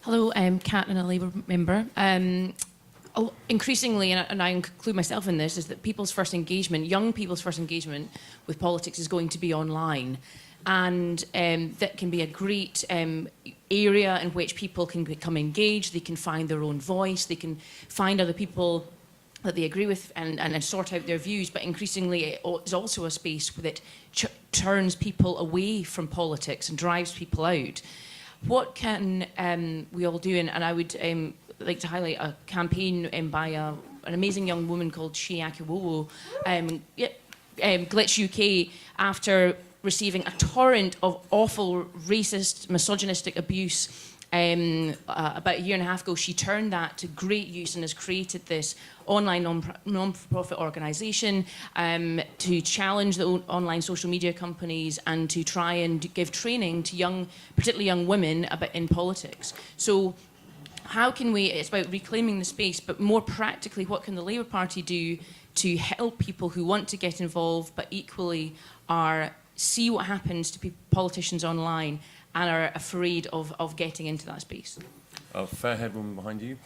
Hello, I'm Kat and a Labour member. Increasingly, and I include myself in this, is that young people's first engagement with politics is going to be online. And that can be a great area in which people can become engaged, they can find their own voice, they can find other people that they agree with and sort out their views. But increasingly, it is also a space that turns people away from politics and drives people out. What can we all do? And I would like to highlight a campaign by an amazing young woman called Shea Akiwowo, Glitch UK, after receiving a torrent of awful, racist, misogynistic abuse about a year and a half ago. She turned that to great use and has created this online non-profit organisation to challenge the online social media companies and to try and give training to particularly young women in politics. So how can it's about reclaiming the space, but more practically, what can the Labour Party do to help people who want to get involved but equally see what happens to politicians online and are afraid of getting into that space? Fair-haired woman behind you.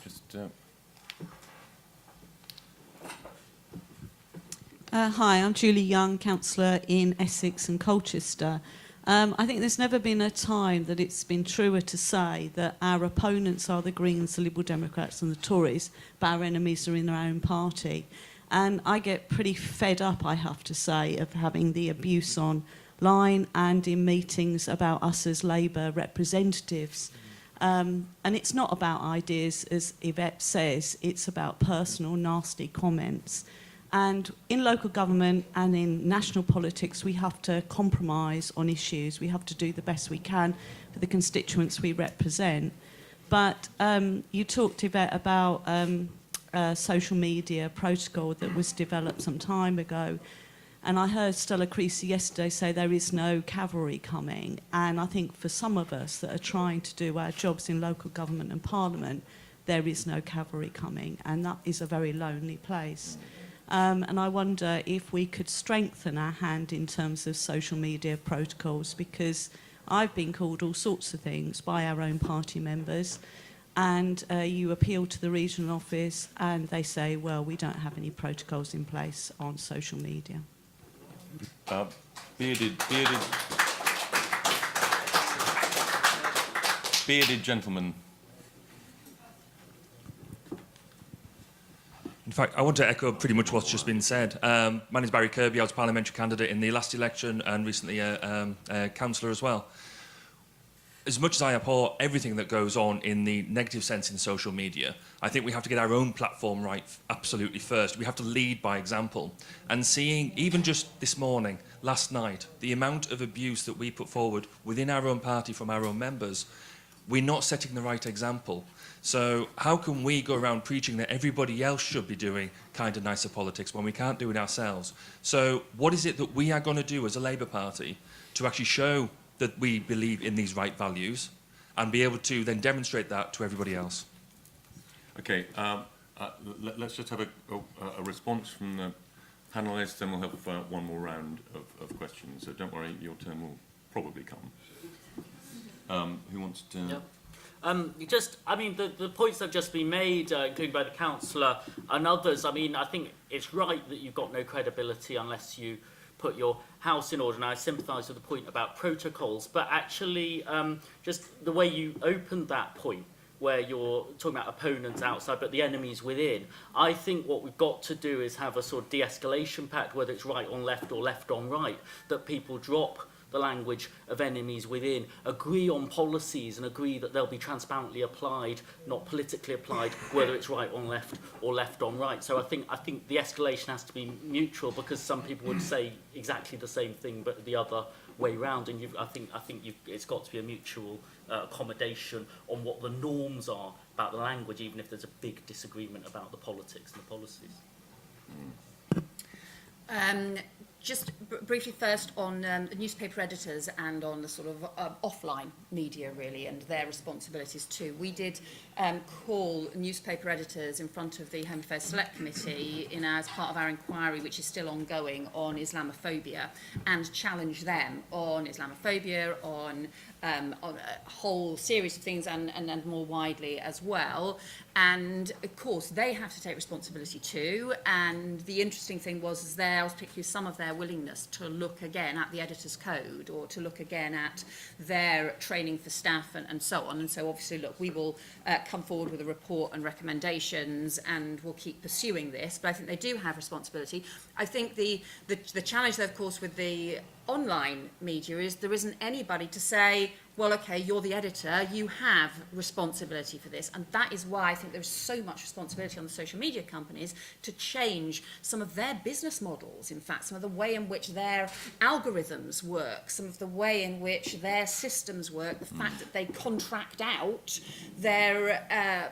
Hi, I'm Julie Young, councillor in Essex and Colchester. I think there's never been a time that it's been truer to say that our opponents are the Greens, the Liberal Democrats and the Tories, but our enemies are in their own party. And I get pretty fed up, I have to say, of having the abuse online and in meetings about us as Labour representatives. And it's not about ideas, as Yvette says, it's about personal, nasty comments. And in local government and in national politics, we have to compromise on issues. We have to do the best we can for the constituents we represent. But you talked, Yvette, about social media protocol that was developed some time ago. And I heard Stella Creasy yesterday say there is no cavalry coming. And I think for some of us that are trying to do our jobs in local government and parliament, there is no cavalry coming. And that is a very lonely place. And I wonder if we could strengthen our hand in terms of social media protocols, because I've been called all sorts of things by our own party members. And you appeal to the regional office and they say, well, we don't have any protocols in place on social media. Bearded gentleman. In fact, I want to echo pretty much what's just been said. My name is Barry Kirby. I was a parliamentary candidate in the last election and recently a councillor as well. As much as I abhor everything that goes on in the negative sense in social media, I think we have to get our own platform right absolutely first. We have to lead by example. And seeing, even just this morning, last night, the amount of abuse that we put forward within our own party from our own members, we're not setting the right example. So how can we go around preaching that everybody else should be doing kinder, nicer politics when we can't do it ourselves? So what is it that we are going to do as a Labour Party to actually show that we believe in these right values and be able to then demonstrate that to everybody else? Okay, let's just have a response from the panellists, then we'll have one more round of questions. So don't worry, your turn will probably come. Who wants to... Yep. The points that have just been made, including by the councillor and others, I think it's right that you've got no credibility unless you put your house in order. And I sympathise with the point about protocols, but actually just the way you opened that point, where you're talking about opponents outside but the enemies within, I think what we've got to do is have a sort of de-escalation pact, whether it's right on left or left on right, that people drop the language of enemies within, agree on policies and agree that they'll be transparently applied, not politically applied, whether it's right on left or left on right. So I think the escalation has to be mutual, because some people would say exactly the same thing but the other way round, and I think it's got to be a mutual accommodation on what the norms are about the language, even if there's a big disagreement about the politics and the policies. Just briefly first on the newspaper editors and on the sort of offline media, really, and their responsibilities too. We did call newspaper editors in front of the Home Affairs Select Committee as part of our inquiry, which is still ongoing, on Islamophobia, and challenge them on Islamophobia, on a whole series of things, and more widely as well. And of course, they have to take responsibility too. And the interesting thing was there was particularly some of their willingness to look again at the editor's code, or to look again at their training for staff and so on. And so obviously, look, we will come forward with a report and recommendations, and we'll keep pursuing this. But I think they do have responsibility. I think the challenge, though, of course, with the online media is there isn't anybody to say, well, okay, you're the editor, you have responsibility for this. And that is why I think there's so much responsibility on the social media companies to change some of their business models, in fact, some of the way in which their algorithms work, some of the way in which their systems work, the fact that they contract out their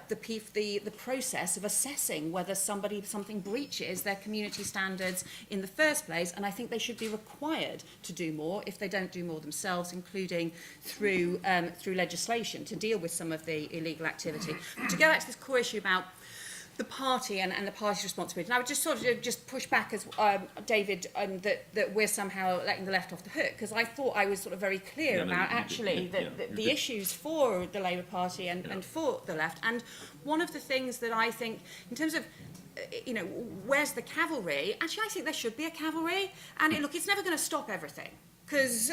the process of assessing whether something breaches their community standards in the first place. And I think they should be required to do more if they don't do more themselves, including through legislation to deal with some of the illegal activity. To go back to this core issue about the party and the party's responsibility, and I would just sort of just push back as David, that we're somehow letting the left off the hook, because I thought I was sort of very clear about actually the issues for the Labour Party and for the left. And one of the things that I think, in terms of where's the cavalry? Actually, I think there should be a cavalry. And look, it's never going to stop everything. Because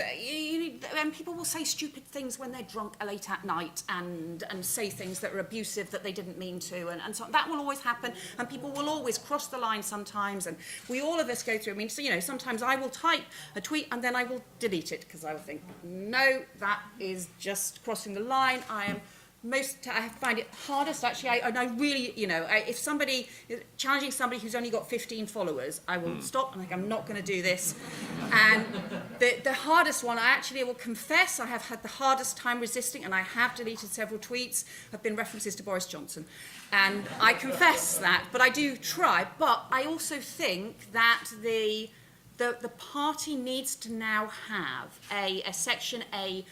people will say stupid things when they're drunk late at night and say things that are abusive that they didn't mean to. And so that will always happen. And people will always cross the line sometimes. And all of us go through. I mean, so, sometimes I will type a tweet and then I will delete it because I will think, no, that is just crossing the line. I am I find it hardest actually. And I really, if somebody challenging somebody who's only got 15 followers, I will stop and I'm not going to do this. And the hardest one, I actually will confess, I have had the hardest time resisting, and I have deleted several tweets. Have been references to Boris Johnson, and I confess that. But I do try. But I also think that the party needs to now have a section, a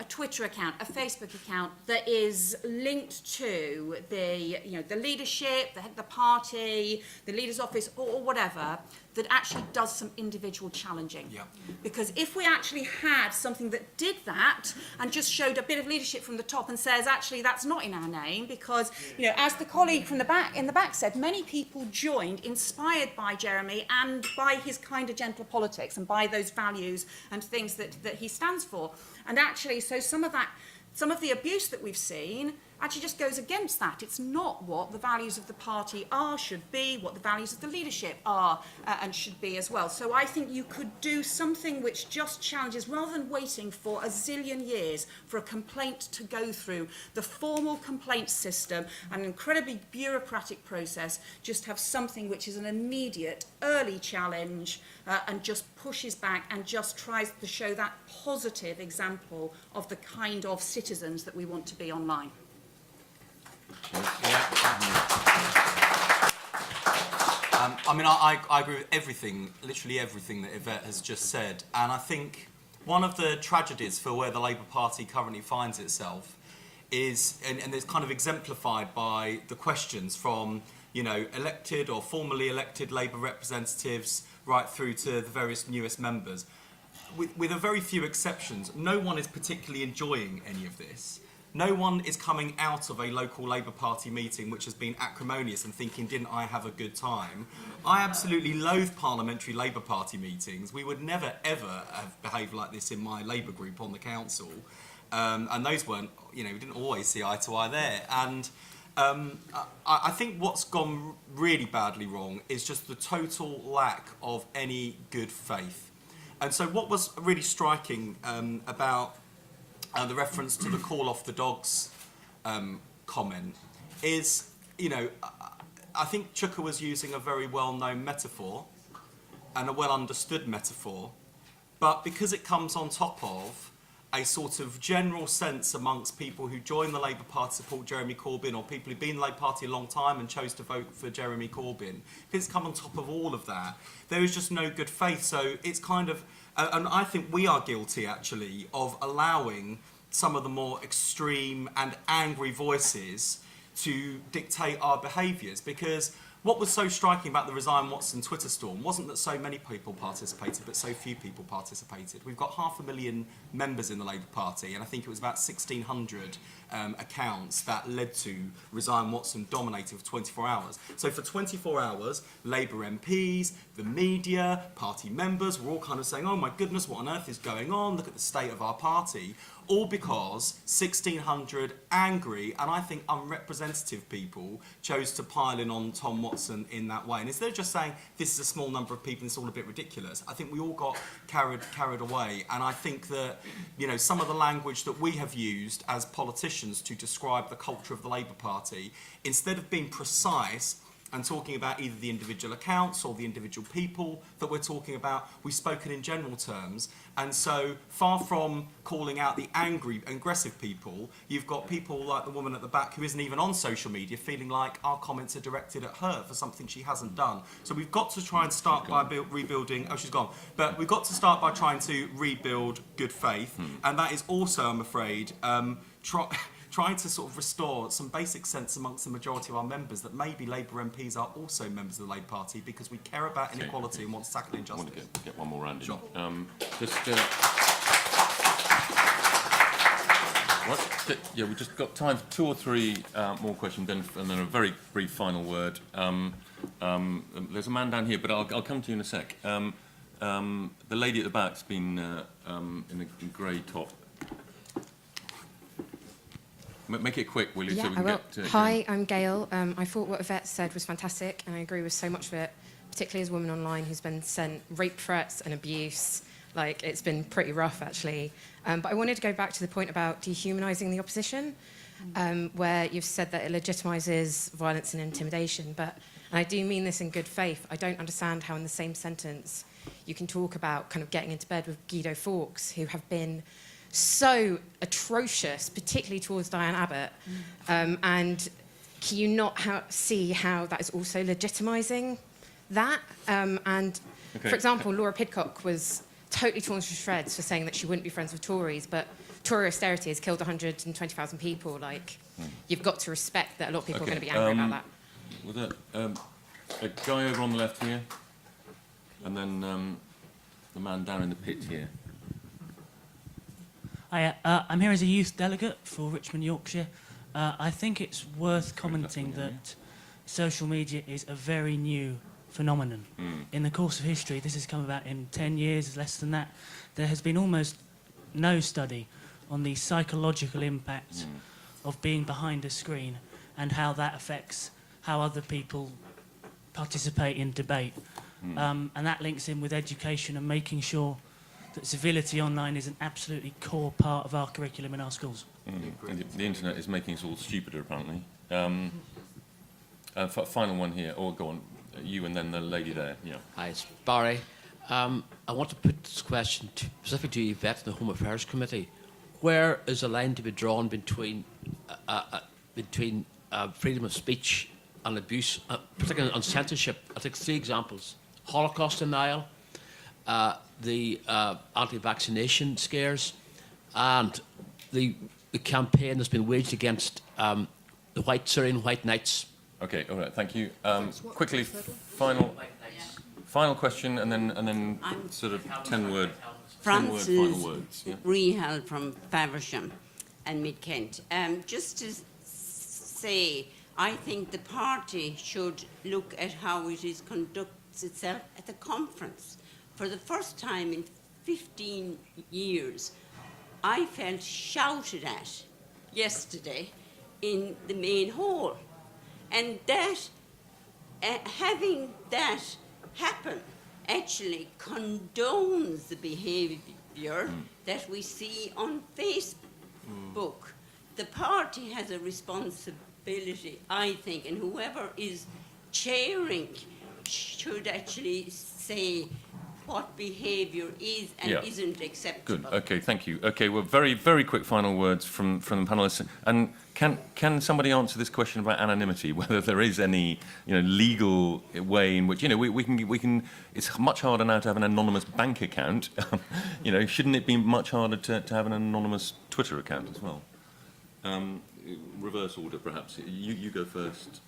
Twitter account, a Facebook account that is linked to the leadership, the head of the party, the leader's office, or whatever, that actually does some individual challenging. Yeah. Because if we actually had something that did that and just showed a bit of leadership from the top and says, actually, that's not in our name, because, as the colleague from in the back said, many people joined inspired by Jeremy and by his kind of gentle politics and by those values and things that he stands for. And actually, so some of the abuse that we've seen actually just goes against that. It's not what the values of the party are, should be, what the values of the leadership are and should be as well. So I think you could do something which just challenges, rather than waiting for a zillion years for a complaint to go through the formal complaint system, an incredibly bureaucratic process, just have something which is an immediate, early challenge and just pushes back and just tries to show that positive example of the kind of citizens that we want to be online. I agree with everything, literally everything that Yvette has just said. And I think one of the tragedies for where the Labour Party currently finds itself is, and it's kind of exemplified by the questions from, elected or formerly elected Labour representatives right through to the various newest members. With a very few exceptions, no one is particularly enjoying any of this. No one is coming out of a local Labour Party meeting which has been acrimonious and thinking, didn't I have a good time? I absolutely loathe parliamentary Labour Party meetings. We would never, ever have behaved like this in my Labour group on the council. And those weren't, we didn't always see eye to eye there. And I think what's gone really badly wrong is just the total lack of any good faith. And so what was really striking about the reference to the call off the dogs comment is, I think Chuka was using a very well-known metaphor and a well-understood metaphor, but because it comes on top of a sort of general sense amongst people who join the Labour Party to support Jeremy Corbyn, or people who've been in the Labour Party a long time and chose to vote for Jeremy Corbyn, because it's come on top of all of that, there is just no good faith. So it's kind of, and I think we are guilty actually of allowing some of the more extreme and angry voices to dictate our behaviours, because what was so striking about the Resign Watson Twitter storm wasn't that so many people participated, but so few people participated. We've got 500,000 members in the Labour Party, and I think it was about 1,600 accounts that led to Resign Watson dominating for 24 hours. So for 24 hours, Labour MPs, the media, party members were all kind of saying, oh my goodness, what on earth is going on? Look at the state of our party. All because 1,600 angry and I think unrepresentative people chose to pile in on Tom Watson in that way. And instead of just saying this is a small number of people, it's all a bit ridiculous, I think we all got carried away. And I think that some of the language that we have used as politicians to describe the culture of the Labour Party, instead of being precise and talking about either the individual accounts or the individual people that we're talking about, we've spoken in general terms. And so far from calling out the angry, aggressive people, you've got people like the woman at the back who isn't even on social media feeling like our comments are directed at her for something she hasn't done. So we've got to try and start by rebuilding, oh, she's gone. But we've got to start by trying to rebuild good faith. And that is also, I'm afraid, trying to sort of restore some basic sense amongst the majority of our members that maybe Labour MPs are also members of the Labour Party because we care about inequality and want to tackle injustice. I want to get one more round in. Sure. We've just got time for 2 or 3 more questions, and then a very brief final word. There's a man down here, but I'll come to you in a sec. The lady at the back's been in a grey top. Make it quick, will you? Yeah, so we I can will. get, Hi, I'm Gail. I thought what Yvette said was fantastic, and I agree with so much of it, particularly as a woman online who's been sent rape threats and abuse. It's been pretty rough, actually. But I wanted to go back to the point about dehumanising the opposition. where you've said that it legitimises violence and intimidation. But and I do mean this in good faith. I don't understand how in the same sentence you can talk about kind of getting into bed with Guido Fawkes, who have been so atrocious, particularly towards Diane Abbott. And can you not see how that is also legitimising that? For example, Laura Pidcock was totally torn to shreds for saying that she wouldn't be friends with Tories, but Tory austerity has killed 120,000 people. Like, you've got to respect that a lot of people are going to be angry about that. With a guy over on the left here, and then the man down in the pit here. Hi, I'm here as a youth delegate for Richmond, Yorkshire. I think it's worth commenting that social media is a very new phenomenon. In the course of history, this has come about in 10 years, less than that. There has been almost no study on the psychological impact of being behind a screen and how that affects how other people participate in debate. And that links in with education and making sure that civility online is an absolutely core part of our curriculum in our schools. And the internet is making us all stupider, apparently. Final one here. Or go on, you and then the lady there. Yeah. Hi, it's Barry. I want to put this question specifically to Yvette and the Home Affairs Committee. Where is the line to be drawn between freedom of speech and abuse, particularly on censorship? I take 3 examples: Holocaust denial, the anti-vaccination scares, and the campaign that's been waged against the Syrian White Knights. Okay, all right, thank you. Quickly, final question, and then sort of 10-word final words. Yeah. Rehal from Faversham and Mid-Kent. Just to say, I think the party should look at how it conducts itself at the conference. For the first time in 15 years, I felt shouted at yesterday in the main hall. And that, having that happen actually condones the behaviour that we see on Facebook. The party has a responsibility, I think, and whoever is chairing should actually say what behaviour is and isn't acceptable. Good. Okay, thank you. Okay, well, very, very quick final words from the panellists. And can somebody answer this question about anonymity? Whether there is any legal way in which we can. It's much harder now to have an anonymous bank account. Shouldn't it be much harder to have an anonymous Twitter account as well? Reverse order, perhaps. You go first.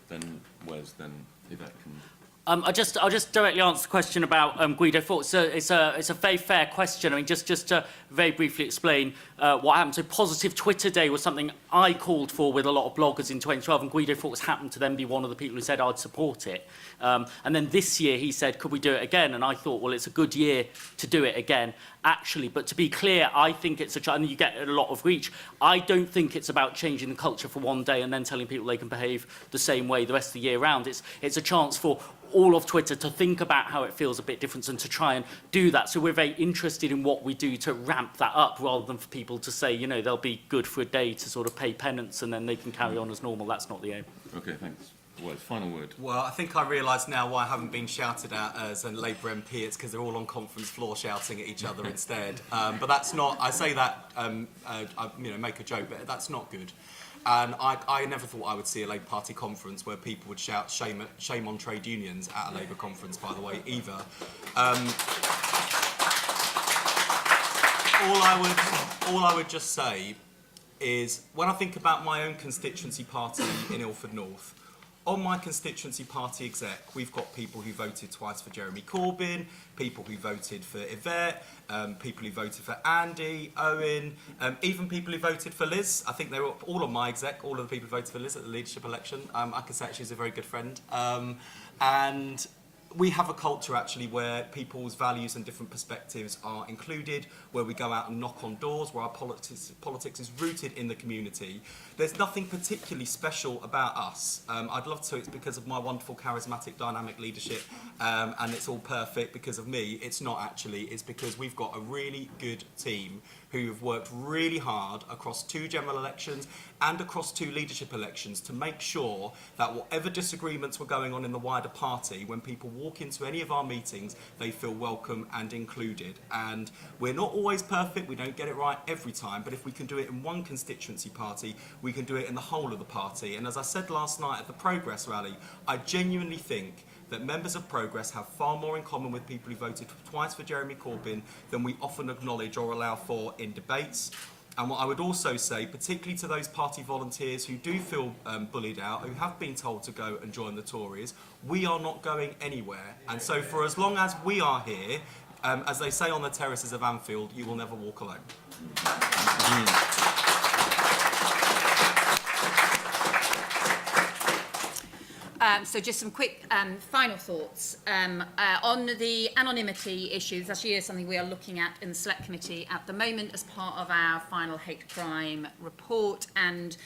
Then Wes. Then Yvette can. I'll just directly answer the question about Guido Fawkes. It's a very fair question. I mean, just to very briefly explain what happened. So Positive Twitter Day was something I called for with a lot of bloggers in 2012, and Guido Fawkes happened to then be one of the people who said I'd support it. And then this year he said, could we do it again? And I thought, well, it's a good year to do it again, actually. But to be clear, I think it's and you get a lot of reach. I don't think it's about changing the culture for one day and then telling people they can behave the same way the rest of the year round. It's a chance for all of Twitter to think about how it feels a bit different and to try and do that. So we're very interested in what we do to ramp that up rather than for people to say, they'll be good for a day to sort of pay penance and then they can carry on as normal. That's not the aim. Okay, thanks. Wes, final word. Well, I think I realise now why I haven't been shouted at as a Labour MP. It's because they're all on conference floor shouting at each other instead. But that's not. I say that, make a joke, but that's not good. And I never thought I would see a Labour Party conference where people would shout shame on trade unions at a Labour conference, by the way, either. All I would just say is, when I think about my own constituency party in Ilford North, on my constituency party exec, we've got people who voted twice for Jeremy Corbyn, people who voted for Yvette, people who voted for Andy, Owen, even people who voted for Liz. I think they were all on my exec, all of the people who voted for Liz at the leadership election. I can say she's a very good friend. And we have a culture actually where people's values and different perspectives are included, where we go out and knock on doors, where our politics is rooted in the community. There's nothing particularly special about us. I'd love to, it's because of my wonderful charismatic dynamic leadership, and it's all perfect because of me. It's not actually, it's because we've got a really good team who have worked really hard across 2 general elections and across 2 leadership elections to make sure that whatever disagreements were going on in the wider party, when people walk into any of our meetings, they feel welcome and included. And we're not always perfect, we don't get it right every time, but if we can do it in one constituency party, we can do it in the whole of the party. And as I said last night at the Progress rally, I genuinely think that members of Progress have far more in common with people who voted twice for Jeremy Corbyn than we often acknowledge or allow for in debates. And what I would also say, particularly to those party volunteers who do feel bullied out, who have been told to go and join the Tories, we are not going anywhere. And so for as long as we are here, as they say on the terraces of Anfield, you will never walk alone. So just some quick final thoughts on the anonymity issue. This actually is something we are looking at in the Select Committee at the moment as part of our final hate crime report. And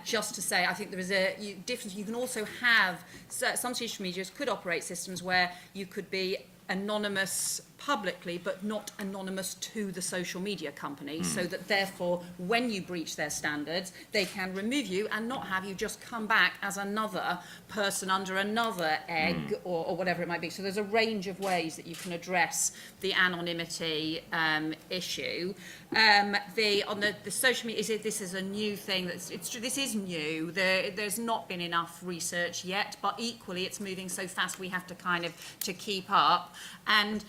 just to say, I think there is a difference. You can also have, some social medias could operate systems where you could be anonymous publicly but not anonymous to the social media company, so that therefore when you breach their standards they can remove you and not have you just come back as another person under another egg or whatever it might be. So there's a range of ways that you can address the anonymity issue. On the social media, this is a new thing. This is new. There's not been enough research yet, but equally it's moving so fast we have to kind of to keep up. And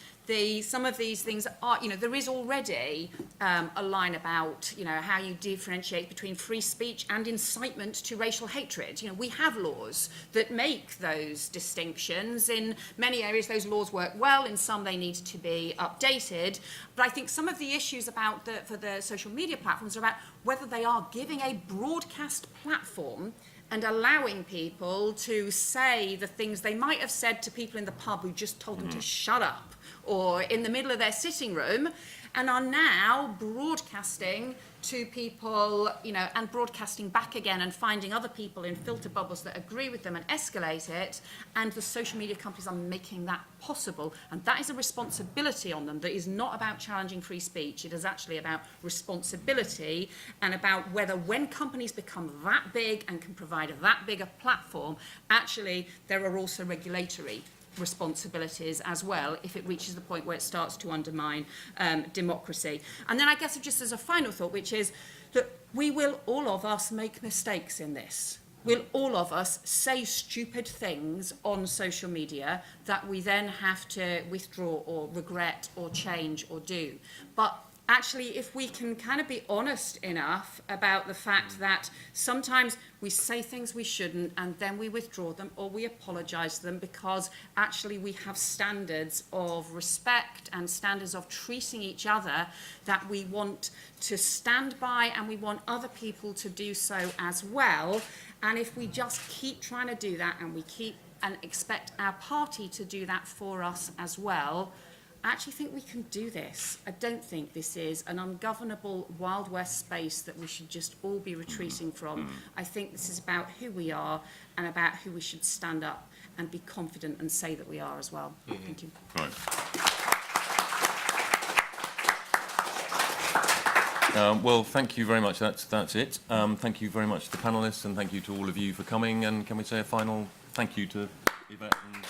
some of these things are, there is already a line about, how you differentiate between free speech and incitement to racial hatred. We have laws that make those distinctions. In many areas, those laws work well. In some, they need to be updated. But I think some of the issues for the social media platforms are about whether they are giving a broadcast platform and allowing people to say the things they might have said to people in the pub who just told them to shut up, or in the middle of their sitting room, and are now broadcasting to people, and broadcasting back again and finding other people in filter bubbles that agree with them and escalate it. And the social media companies are making that possible. And that is a responsibility on them that is not about challenging free speech. It is actually about responsibility and about whether when companies become that big and can provide that big a platform, actually there are also regulatory responsibilities as well if it reaches the point where it starts to undermine democracy. And then I guess just as a final thought, which is that we will all of us make mistakes in this. Will all of us say stupid things on social media that we then have to withdraw or regret or change or do. But actually, if we can kind of be honest enough about the fact that sometimes we say things we shouldn't and then we withdraw them or we apologise to them because actually we have standards of respect and standards of treating each other that we want to stand by, and we want other people to do so as well. And if we just keep trying to do that and we keep and expect our party to do that for us as well, I actually think we can do this. I don't think this is an ungovernable Wild West space that we should just all be retreating from. I think this is about who we are and about who we should stand up and be confident and say that we are as well. Thank you. Right. Well, thank you very much. That's it. Thank you very much to the panellists, and thank you to all of you for coming. And can we say a final thank you to Yvette and